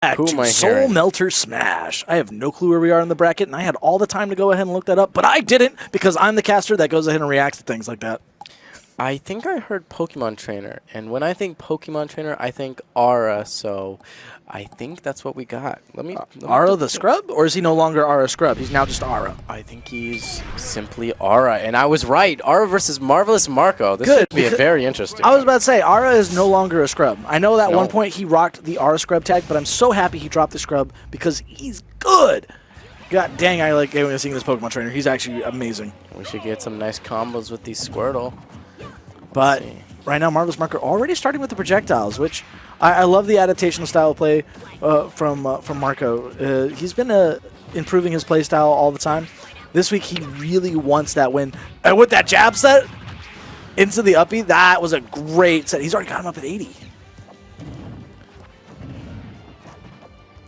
Soul Melter Smash. I have no clue where we are in the bracket, and I had all the time to go ahead and look that up, but I didn't because I'm the caster that goes ahead and reacts to things like that. I think I heard Pokemon Trainer, and when I think Pokemon Trainer, I think Aura, so I think that's what we got. Let me Aura the Scrub? Or is he no longer Aura Scrub? He's now just Aura. I think he's simply Aura, and I was right. Aura versus Marvelous Marco. This should be very interesting. I was about to say, Aura is no longer a Scrub. I know that at one point he rocked the Aura Scrub tag, but I'm so happy he dropped the Scrub because he's good. God dang, I like seeing this Pokemon Trainer. He's actually amazing. We should get some nice combos with these Squirtle. But right now, Marvelous Marco already starting with the projectiles, which I love the adaptation style of play from Marco. He's been improving his play style all the time. This week, he really wants that win. And with that jab set into the uppie, that was a great set. He's already got him up at 80.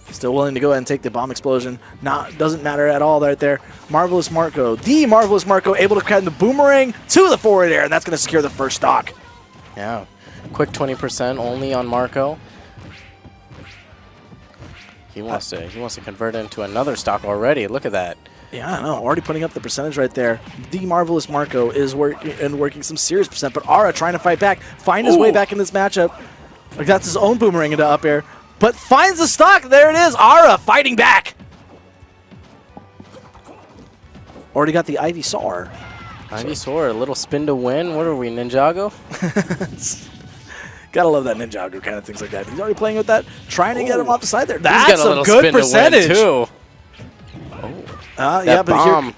Still willing to go ahead and take the bomb explosion. Doesn't matter at all right there. Marvelous Marco, the Marvelous Marco, able to cut the boomerang to the forward air, and that's going to secure the first stock. Yeah, quick 20% only on Marco. He wants to convert into another stock already. Look at that. Yeah, I know. Already putting up the percentage right there. The Marvelous Marco is working some serious percent, but Aura trying to fight back, find his way back in this matchup. That's his own boomerang into up air. But finds the stock. There it is. Aura fighting back. Already got the Ivysaur. Ivysaur, a little spin to win. What are we, Ninjago? Gotta love that Ninjago kind of things like that. He's already playing with that, trying to get him off the side there. That's a good percentage. Too. Yeah, bomb.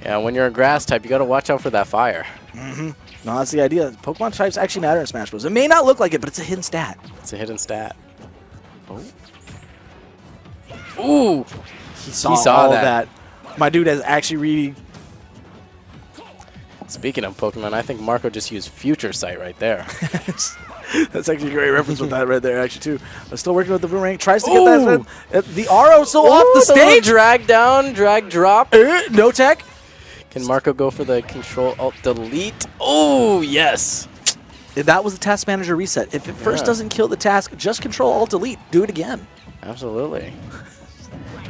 Yeah, when you're a grass type, you gotta watch out for that fire. No, that's the idea. Pokemon types actually matter in Smash Bros. It may not look like it, but it's a hidden stat. It's a hidden stat. Ooh! He saw all that. My dude has actually really... Speaking of Pokemon, I think Marco just used Future Sight right there. That's actually a great reference with that right there, actually, too. Still working with the boomerang. Tries to get that. The Aura still off the stage. Drag down, drag drop. No tech. Can Marco go for the Control Alt Delete? Oh, yes. That was the Task Manager reset. If it first doesn't kill the task, just Control Alt Delete. Do it again. Absolutely.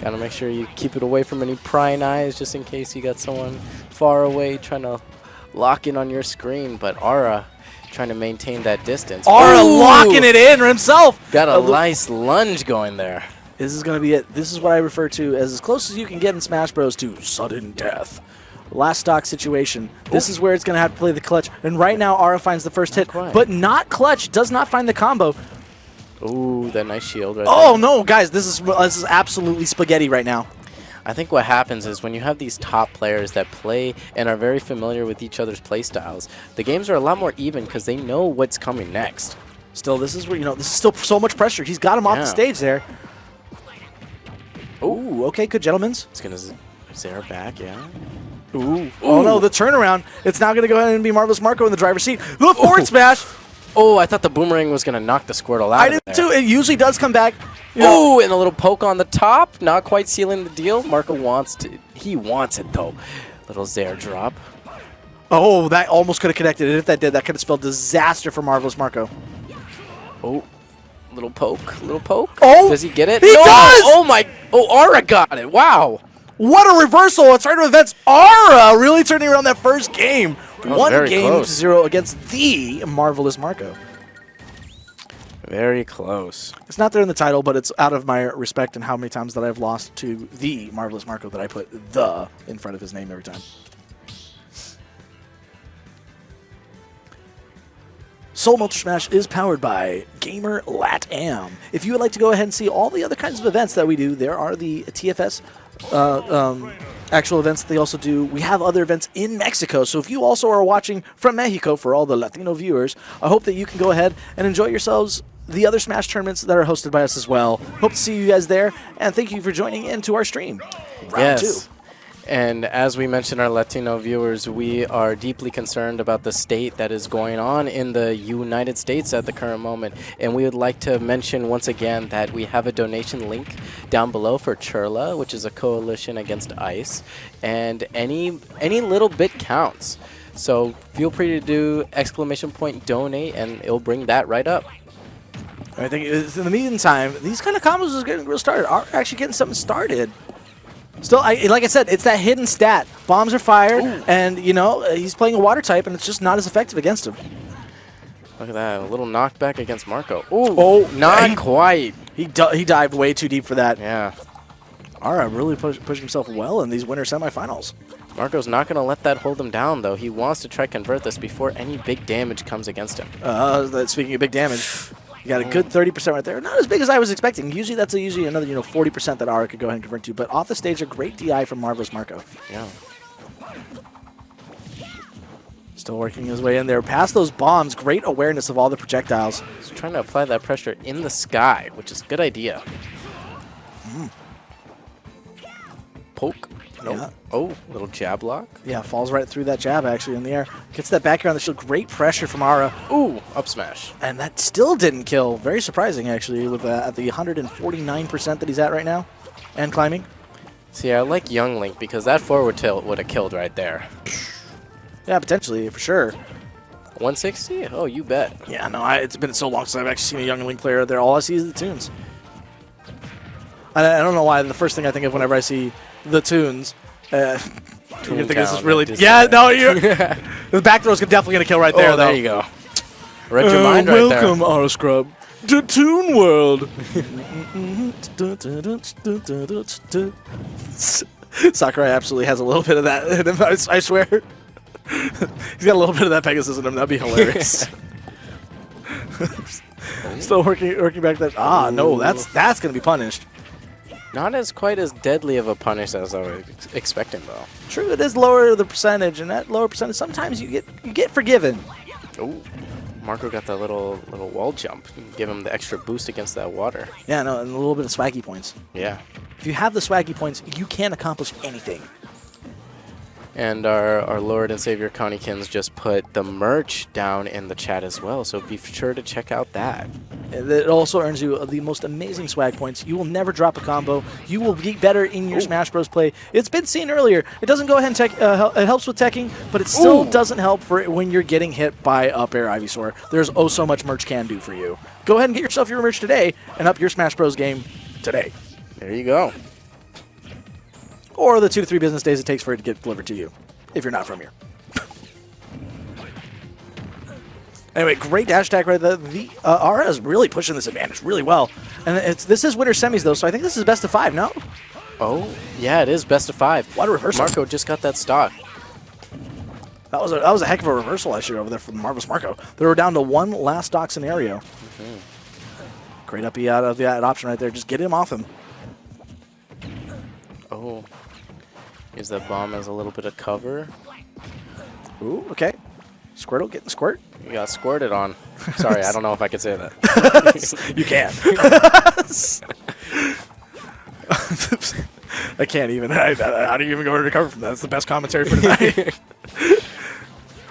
Gotta make sure you keep it away from any prying eyes just in case you got someone far away trying to lock in on your screen. But Aura trying to maintain that distance. Aura locking it in himself. Got a nice lunge going there. This is going to be it. This is what I refer to as close as you can get in Smash Bros. To sudden death. Last stock situation. This is where it's going to have to play the clutch. And right now, Aura finds the first hit, but not clutch. Does not find the combo. Ooh, that nice shield right there. Oh, no, guys. This is absolutely spaghetti right now. I think what happens is when you have these top players that play and are very familiar with each other's play styles, the games are a lot more even because they know what's coming next. Still, this is where, this is still so much pressure. He's got him off the stage there. Ooh, okay, good gentlemen's. It's going to zero back, yeah. Ooh. Oh, no, the turnaround. It's now going to go ahead and be Marvelous Marco in the driver's seat. The forward smash. Oh, I thought the boomerang was going to knock the Squirtle out. I did too. It usually does come back. Oh, and a little poke on the top. Not quite sealing the deal. Marco wants to. He wants it, though. Little Zair drop. Oh, that almost could have connected. And if that did, that could have spelled disaster for Marvelous Marco. Oh, little poke. Little poke. Oh. Does he get it? He does! Oh, my. Oh, Aura got it. Wow. What a reversal. It's Turn of Events. Aura really turning around that first game. 1-0 against the Marvelous Marco. Very close. It's not there in the title, but it's out of my respect and how many times that I've lost to the Marvelous Marco that I put the in front of his name every time. Soul Melter Smash is powered by Gamer Latam. If you would like to go ahead and see all the other kinds of events that we do, there are the TFS actual events that they also do. We have other events in Mexico, so if you also are watching from Mexico, for all the Latino viewers, I hope that you can go ahead and enjoy yourselves the other Smash tournaments that are hosted by us as well. Hope to see you guys there, and thank you for joining into our stream. Round 2. And as we mentioned, our Latino viewers, we are deeply concerned about the state that is going on in the United States at the current moment. And we would like to mention once again that we have a donation link down below for Churla, which is a coalition against ICE. And any little bit counts. So feel free to do !donate, and it'll bring that right up. I think in the meantime, these kind of combos are getting real started. Are actually getting something started. Still, like I said, it's that hidden stat. Bombs are fired, and, you know, he's playing a water type, and it's just not as effective against him. Look at that. A little knockback against Marco. Ooh, Oh, not quite. He dived way too deep for that. Yeah. Ara really pushed himself well in these winter semifinals. Marco's not going to let that hold him down, though. He wants to try to convert this before any big damage comes against him. Speaking of big damage, you got a good 30% right there. Not as big as I was expecting. Usually that's usually another 40% that Ara could go ahead and convert to. But off the stage, a great DI from Marvelous Marco. Yeah. Still working his way in there. Past those bombs, great awareness of all the projectiles. He's trying to apply that pressure in the sky, which is a good idea. Poke. Nope. Yeah. Oh, little jab lock. Yeah, falls right through that jab actually in the air. Gets that back air on the shield. Great pressure from Ara. Ooh, up smash. And that still didn't kill. Very surprising actually with at the 149% that he's at right now. And climbing. See, I like Young Link because that forward tilt would have killed right there. Yeah, potentially, for sure. 160? Oh, you bet. Yeah, no, it's been so long since I've actually seen a Young Link player there. All I see is the Toons. I don't know why. The first thing I think of whenever I see the Toons, you think this is really... Yeah, no, the back throw's definitely going to kill right there, though. There you go. Read your mind right there. Welcome, Ara Scrub, to Toon World. Sakurai absolutely has a little bit of that in him, I swear. He's got a little bit of that Pegasus in him. That'd be hilarious. Still working back there. Ah, no, that's going to be punished. Not as quite as deadly of a punish as I was expecting, though. True, it is lower the percentage, and that lower percentage sometimes you get forgiven. Oh, Marco got that little wall jump. Give him the extra boost against that water. Yeah, no, and a little bit of swaggy points. Yeah. If you have the swaggy points, you can accomplish anything. And our Lord and Savior Conniekins just put the merch down in the chat as well, so be sure to check out that. It also earns you the most amazing swag points. You will never drop a combo. You will be better in your Smash Bros. Play. It's been seen earlier. It doesn't go ahead and it helps with teching, but it still doesn't help for when you're getting hit by up air Ivysaur. There's oh so much merch can do for you. Go ahead and get yourself your merch today and up your Smash Bros. Game today. There you go. Or the 2 to 3 business days it takes for it to get delivered to you, if you're not from here. Anyway, great dash attack right there. Ara is really pushing this advantage really well. And this is winter semis, though, so I think this is best of 5, no? Oh, yeah, it is best of 5. What a reversal. Marco just got that stock. That was a heck of a reversal, actually, over there from Marvelous Marco. They were down to one last stock scenario. Great up E out of that option right there. Just get him off him. Oh. Use that bomb as a little bit of cover. Ooh, okay. Squirtle getting squirt. You got squirted on. Sorry, I don't know if I could say that. You can. I can't even. How do you even go to recover from that? That's the best commentary for tonight.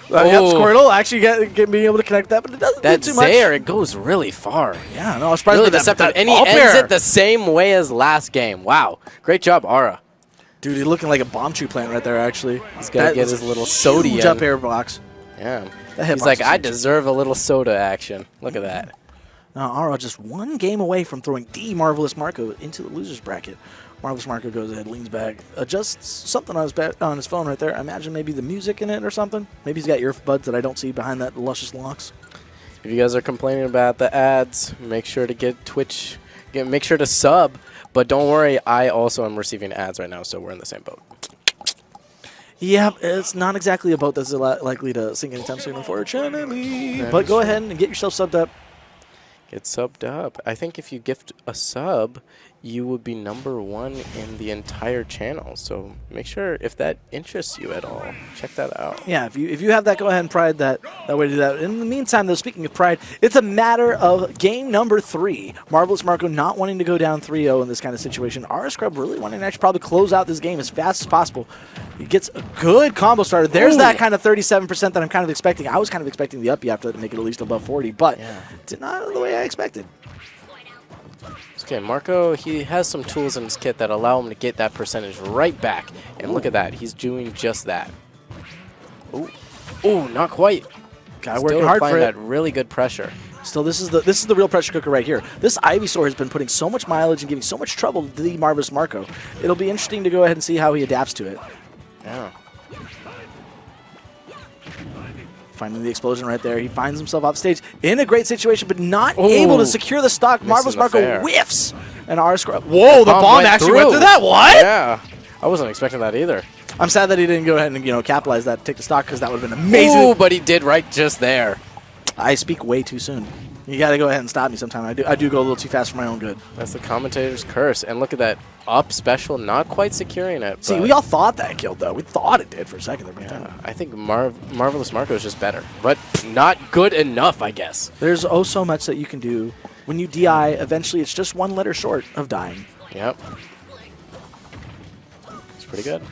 Yep, Squirtle actually being able to connect that, but it doesn't do too much. There, it goes really far. Yeah, no, I was surprised really with deceptive. that. And he ends it the same way as last game. Wow. Great job, Ara. Dude, he's looking like a bomb tree plant right there, actually. He's got to get his little soda in. Up air box. Yeah. He's like, I deserve a little soda action. Look at that. Now, Ara just one game away from throwing the Marvelous Marco into the loser's bracket. Marvelous Marco goes ahead, leans back, adjusts something on his phone right there. I imagine maybe the music in it or something. Maybe he's got earbuds that I don't see behind that luscious locks. If you guys are complaining about the ads, make sure to get Twitch. Make sure to sub. But don't worry, I also am receiving ads right now, so we're in the same boat. Yeah, it's not exactly a boat that's likely to sink anytime soon, unfortunately. But go ahead and get yourself subbed up. Get subbed up. I think if you gift a sub, you would be #1 in the entire channel. So make sure, if that interests you at all, check that out. Yeah, if you have that, go ahead and pride that way to do that. In the meantime, though, speaking of pride, it's a matter of game number 3. Marvelous Marco not wanting to go down 3-0 in this kind of situation. Ara Scrub really wanting to actually probably close out this game as fast as possible. He gets a good combo started. There's that kind of 37% that I'm kind of expecting. I was kind of expecting the up-B after that to make it at least above 40, but did not the way I expected. Okay, Marco, he has some tools in his kit that allow him to get that percentage right back. And look at that. He's doing just that. Ooh, not quite. Guy working hard for it. That really good pressure. Still, this is the real pressure cooker right here. This Ivysaur has been putting so much mileage and giving so much trouble to the Marvelous Marco. It'll be interesting to go ahead and see how he adapts to it. Yeah. Finding the explosion right there. He finds himself off stage in a great situation, but not able to secure the stock. Marvelous Marco whiffs. And R-Scrub. Whoa, the bomb actually went through that. What? Yeah. I wasn't expecting that either. I'm sad that he didn't go ahead and capitalize that, take the stock, because that would have been amazing. Ooh, but he did right just there. I speak way too soon. You got to go ahead and stop me sometime. I do go a little too fast for my own good. That's the commentator's curse. And look at that up special, not quite securing it. See, we all thought that killed, though. We thought it did for a second. Yeah, I think Marvelous Marco is just better, but not good enough, I guess. There's oh so much that you can do. When you DI, eventually it's just one letter short of dying. Yep. It's pretty good.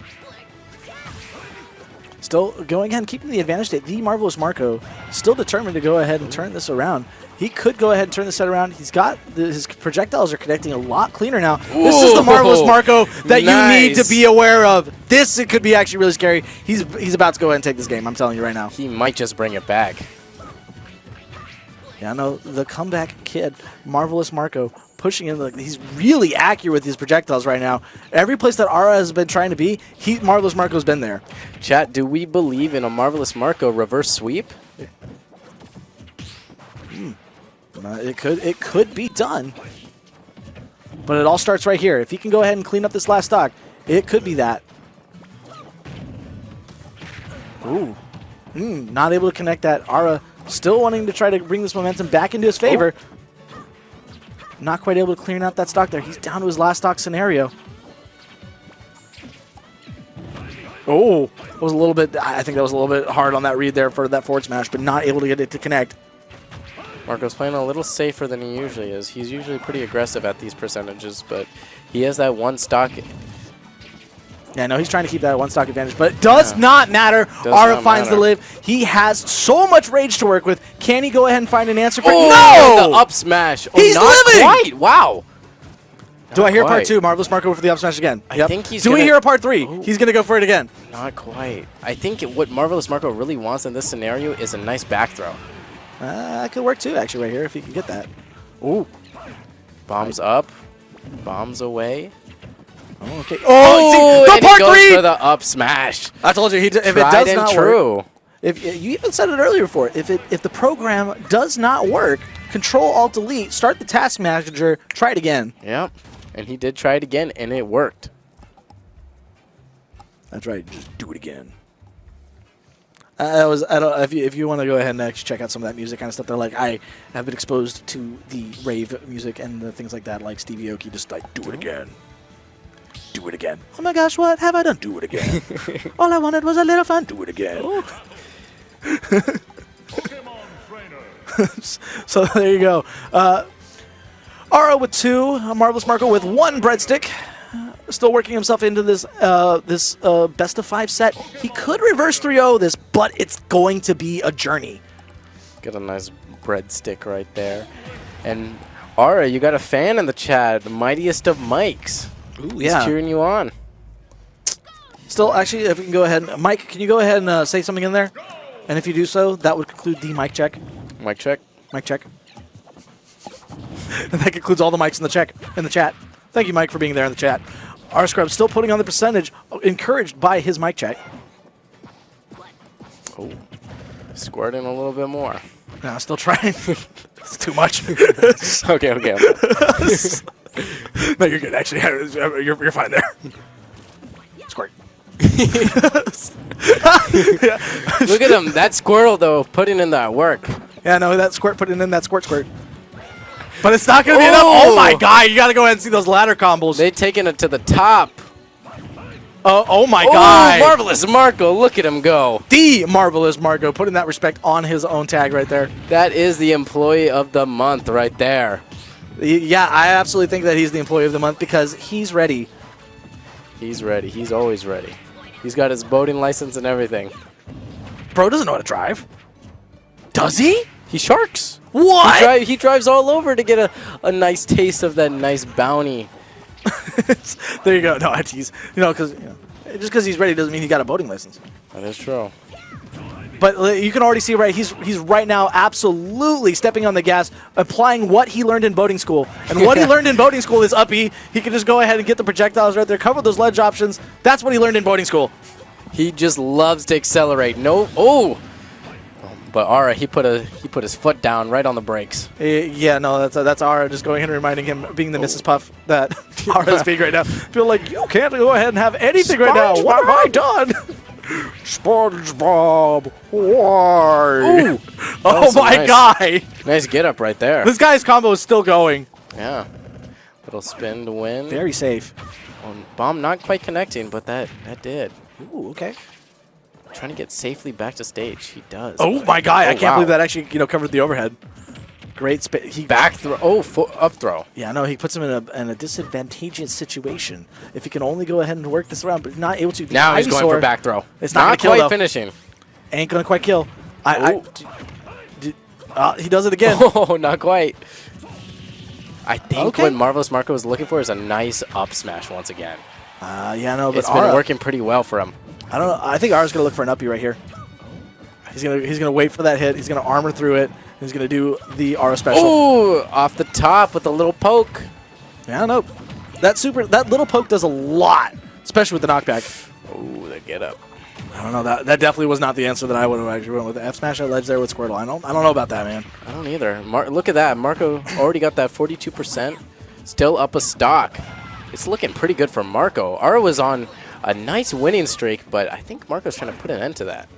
Still going ahead and keeping the advantage state. The Marvelous Marco still determined to go ahead and turn this around. He could go ahead and turn this set around. He's got his projectiles are connecting a lot cleaner now. Ooh, this is the Marvelous Marco that you need to be aware of. This it could be actually really scary. He's about to go ahead and take this game. I'm telling you right now. He might just bring it back. Yeah, no, the comeback kid, Marvelous Marco, pushing in. He's really accurate with his projectiles right now. Every place that Ara has been trying to be, Marvelous Marco's been there. Chat, do we believe in a Marvelous Marco reverse sweep? It could be done. But it all starts right here. If he can go ahead and clean up this last stock, it could be that. Ooh. Not able to connect that. Ara still wanting to try to bring this momentum back into his favor. Not quite able to clear out that stock there. He's down to his last stock scenario. Oh, was a little bit. I think that was a little bit hard on that read there for that forward smash, but not able to get it to connect. Marco's playing a little safer than he usually is. He's usually pretty aggressive at these percentages, but he has that one stock. Yeah, no, he's trying to keep that one stock advantage, but it does not matter. Ara finds the live. He has so much rage to work with. Can he go ahead and find an answer for it? No! The up smash. He's living! Quite. Wow. Do I hear part two? Marvelous Marco for the up smash again. I think he's. Do we hear a part three? Ooh. He's going to go for it again. Not quite. I think what Marvelous Marco really wants in this scenario is a nice back throw. That could work too, actually, right here, if he can get that. Ooh. Bombs up. Bombs away. Oh, okay. Oh, see, the part three! For the up smash. I told you, if it does not work. If you even said it earlier before, if the program does not work, Control Alt Delete, start the task manager, try it again. Yep. And he did try it again, and it worked. That's right. Just do it again. I don't. If you want to go ahead and actually check out some of that music kind of stuff, that I have been exposed to the rave music and the things like that, like Stevie Aoki. Just do it again. Do it again. Oh my gosh, what have I done? Do it again. All I wanted was a little fun. Do it again. So there you go. Ara with 2, Marvelous Marco with 1 breadstick. Still working himself into this best of 5 set. He could reverse 3-0 this, but it's going to be a journey. Get a nice breadstick right there. And Ara, you got a fan in the chat, the mightiest of mics. Ooh, yeah. He's cheering you on. Still, actually, if we can go ahead, Mike, can you go ahead and say something in there? And if you do so, that would conclude the mic check. Mic check. Mic check. And that concludes all the mics in the chat. Thank you, Mike, for being there in the chat. R-Scrub still putting on the percentage, encouraged by his mic check. Oh, squirting a little bit more. No, still trying. It's too much. Okay. No, you're good. Actually, you're fine there. Squirt. Look at him. That squirrel, though, putting in that work. Yeah, no, that squirt putting in that squirt. But it's not going to be enough. Oh, my God. You got to go ahead and see those ladder combos. They've taken it to the top. Oh, my God. Marvelous Marco. Look at him go. The Marvelous Marco putting that respect on his own tag right there. That is the employee of the month right there. Yeah, I absolutely think that he's the employee of the month because he's ready. He's ready. He's always ready. He's got his boating license and everything. Bro doesn't know how to drive. Does he? He sharks. What? He drives all over to get a nice taste of that nice bounty. There you go. No, I tease. Just because he's ready doesn't mean he got a boating license. That is true. but you can already see, right, he's right now absolutely stepping on the gas, applying what he learned in boating school. And what he learned in boating school is up E. He can just go ahead and get the projectiles right there, cover those ledge options. That's what he learned in boating school. He just loves to accelerate. No, oh! But Ara, he put his foot down right on the brakes. Yeah, no, that's Ara just going ahead and reminding him, being the Mrs. Puff that Ara is being right now. Feel like you can't go ahead and have anything right now. What have I done? SpongeBob, why? Ooh, oh my guy! Nice get up right there. This guy's combo is still going. Yeah, little spin to win. Very safe. Bomb not quite connecting, but that did. Ooh, okay. Trying to get safely back to stage. He does. Oh my guy! I can't believe that actually covered the overhead. Great he back throw. Oh, up throw. Yeah, no, he puts him in a disadvantageous situation. If he can only go ahead and work this around, but not able to. Now he's going for back throw. It's not quite kill, finishing. Ain't gonna quite kill. He does it again. Oh, not quite. I think what Marvelous Marco was looking for is a nice up smash once again. Yeah, no, but it's been working pretty well for him. I don't know. I think Ara's gonna look for an uppie right here. He's gonna wait for that hit. He's gonna armor through it. He's gonna do the Ara special. Ooh, off the top with a little poke. Yeah, I don't know. That little poke does a lot, especially with the knockback. Ooh, the get up. I don't know. That definitely was not the answer that I would have actually went with. F smash at ledge there with Squirtle. I don't know about that, man. I don't either. Look at that. Marco already got that 42%. Still up a stock. It's looking pretty good for Marco. Ara was on a nice winning streak, but I think Marco's trying to put an end to that.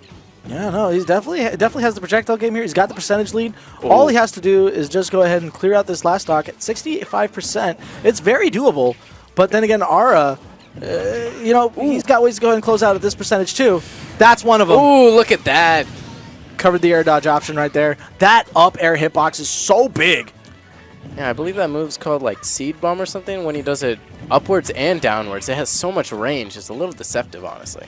Yeah, no, he's definitely has the projectile game here. He's got the percentage lead. Ooh. All he has to do is just go ahead and clear out this last stock at 65%. It's very doable. But then again, Ara, he's got ways to go ahead and close out at this percentage too. That's one of them. Ooh, look at that. Covered the air dodge option right there. That up air hitbox is so big. Yeah, I believe that move's called like Seed Bomb or something when he does it upwards and downwards. It has so much range. It's a little deceptive, honestly.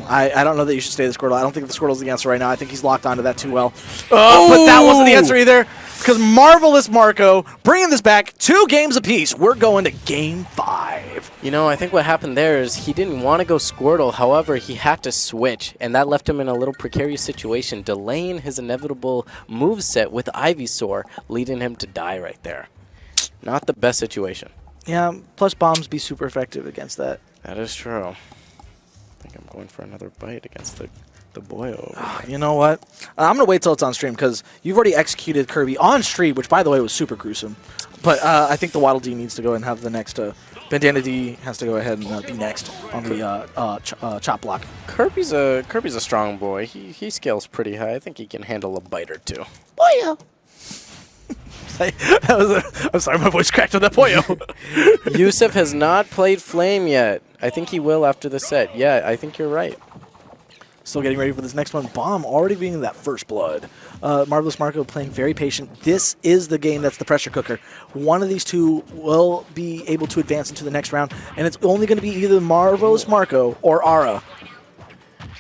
I don't know that you should stay the Squirtle. I don't think the Squirtle's the answer right now. I think he's locked onto that too well. But that wasn't the answer either, because Marvelous Marco bringing this back 2 games apiece. We're going to game 5. You know, I think what happened there is he didn't want to go Squirtle. However, he had to switch, and that left him in a little precarious situation, delaying his inevitable moveset with Ivysaur, leading him to die right there. Not the best situation. Yeah, plus bombs be super effective against that. That is true. I think I'm going for another bite against the boyo. You know what? I'm going to wait till it's on stream, because you've already executed Kirby on stream, which, by the way, was super gruesome. But I think the Waddle D needs to go and have the next... Bandana D has to go ahead and be next on the chop block. Kirby's a strong boy. He scales pretty high. I think he can handle a bite or two. Boyo! I'm sorry, my voice cracked on that Poyo. Yusuf has not played Flame yet. I think he will after the set. Yeah, I think you're right. Still getting ready for this next one. Bomb already being that first blood. Marvelous Marco playing very patient. This is the game that's the pressure cooker. One of these two will be able to advance into the next round, and it's only going to be either Marvelous Marco or Ara.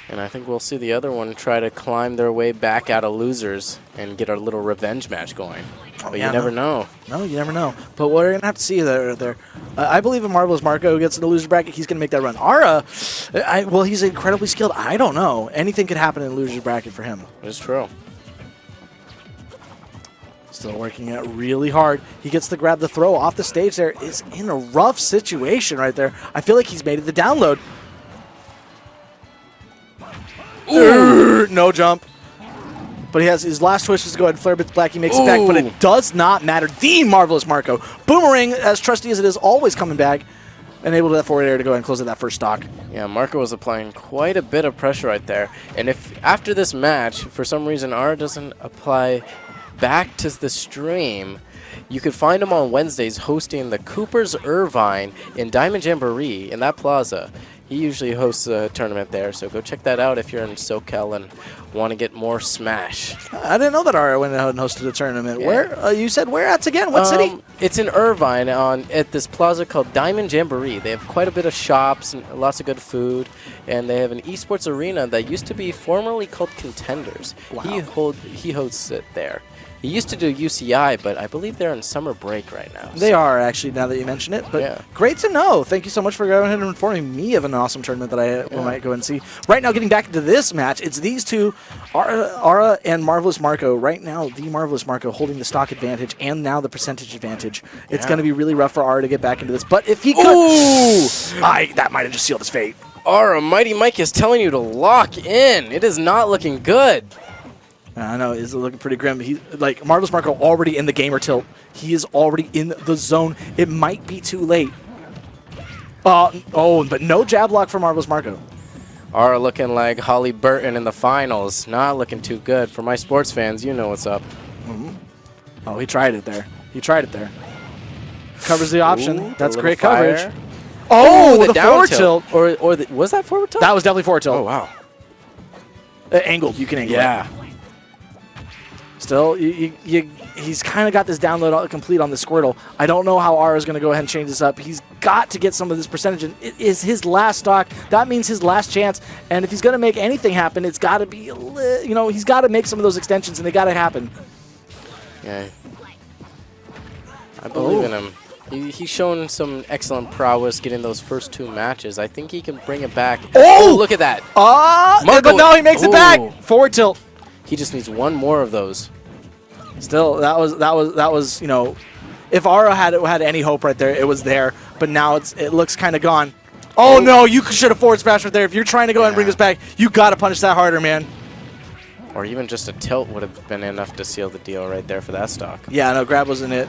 And I think we'll see the other one try to climb their way back out of losers and get our little revenge match going. But you never know. No, you never know. But we're going to have to see there. I believe if Marvelous Marco gets in the loser bracket, he's going to make that run. Ara, well, he's incredibly skilled. I don't know. Anything could happen in the loser bracket for him. It's true. Still working it really hard. He gets to grab the throw off the stage there. Is in a rough situation right there. I feel like he's made it the download. No jump. But he has his last twist to go ahead and flare bits black. He makes it back, but it does not matter. The Marvelous Marco. Boomerang, as trusty as it is, always coming back and able to that forward air to go ahead and close at that first stock. Yeah, Marco was applying quite a bit of pressure right there. And if after this match, for some reason, R doesn't apply back to the stream, you could find him on Wednesdays hosting the Cooper's Irvine in Diamond Jamboree in that plaza. He usually hosts a tournament there, so go check that out if you're in SoCal and want to get more Smash. I didn't know that Ara went out and hosted a tournament. Yeah. Where? You said where at again? What city? It's in Irvine at this plaza called Diamond Jamboree. They have quite a bit of shops and lots of good food, and they have an esports arena that used to be formerly called Contenders. Wow. He hosts it there. He used to do UCI, but I believe they're on summer break right now. They are, actually, now that you mention it. But Yeah. great to know. Thank you so much for going ahead and informing me of an awesome tournament that I might go and see. Right now, getting back into this match, it's these two, Ara and Marvelous Marco. Right now, the Marvelous Marco holding the stock advantage and now the percentage advantage. It's going to be really rough for Ara to get back into this. But if he could... Ooh! That might have just sealed his fate. Ara, Mighty Mike is telling you to lock in. It is not looking good. I know, it's looking pretty grim. He, like, Marvelous Marco already in the gamer tilt. He is already in the zone. It might be too late. But no jab lock for Marvelous Marco. Ara looking like Holly Burton in the finals. Not looking too good. For my sports fans, you know what's up. Oh, he tried it there. He tried it there. Covers the option. Ooh, that's a great little fire. coverage. Oh, the down forward tilt. Was that forward tilt? That was definitely forward tilt. Oh, wow. Angled. You can angle it. Still, he's kind of got this download complete on the Squirtle. I don't know how Ara's going to go ahead and change this up. He's got to get some of this percentage, and it is his last stock. That means his last chance, and if he's going to make anything happen, it's got to be, he's got to make some of those extensions, and they got to happen. Yeah. I believe in him. He's shown some excellent prowess getting those first 2 matches. I think he can bring it back. Oh, look at that. But no, he makes it back. Forward tilt. He just needs one more of those. Still, that was if Ara had any hope right there, it was there. But now it looks kind of gone. Oh no, you should have forward smashed right there. If you're trying to go ahead and bring this back, you got to punish that harder, man. Or even just a tilt would have been enough to seal the deal right there for that stock. Yeah, no, grab wasn't it.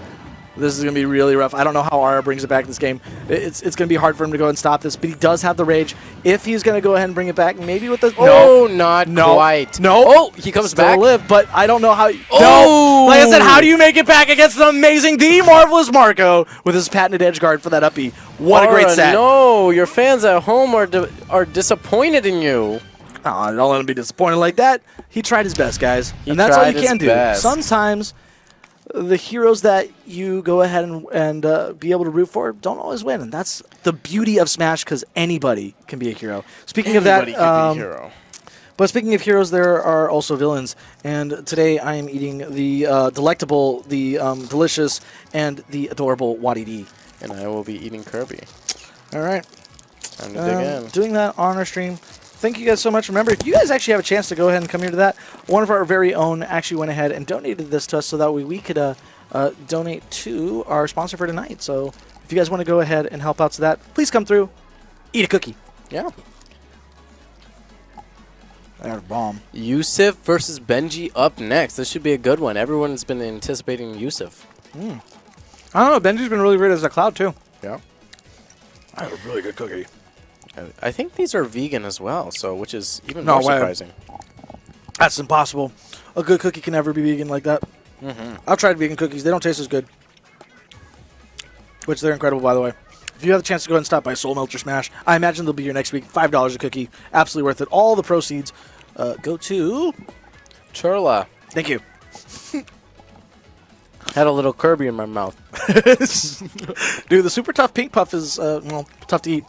This is going to be really rough. I don't know how Ara brings it back in this game. It's going to be hard for him to go and stop this, but he does have the rage. If he's going to go ahead and bring it back, maybe with the... Not quite. No. Oh, he comes back. Live, but I don't know how... Oh! No. Like I said, how do you make it back against the amazing, the Marvelous Marco with his patented edge guard for that uppie? What a great set. No, your fans at home are disappointed in you. Oh, don't let him be disappointed like that. He tried his best, guys. And that's all you can do. Sometimes... the heroes that you go ahead and be able to root for don't always win, and that's the beauty of Smash, because anybody can be a hero. Speaking of that, can be a hero. But speaking of heroes, there are also villains, and today I am eating the delectable, the delicious, and the adorable Waddy. And I will be eating Kirby. All right. Time to dig in. Doing that on our stream. Thank you guys so much. Remember, if you guys actually have a chance to go ahead and come here to that, one of our very own actually went ahead and donated this to us so that we could donate to our sponsor for tonight. So if you guys want to go ahead and help out to that, please come through, eat a cookie. Yeah. There's bomb. Yusuf versus Benji up next. This should be a good one. Everyone's been anticipating Yusuf. I don't know. Benji's been really great as a cloud, too. Yeah. I have a really good cookie. I think these are vegan as well, which is even more surprising. That's impossible. A good cookie can never be vegan like that. I've tried vegan cookies. They don't taste as good. Which they're incredible, by the way. If you have the chance to go ahead and stop by Soul Melter Smash, I imagine they'll be here next week. $5 a cookie. Absolutely worth it. All the proceeds go to... Churla. Thank you. Had a little Kirby in my mouth. Dude, the super tough pink puff is, tough to eat.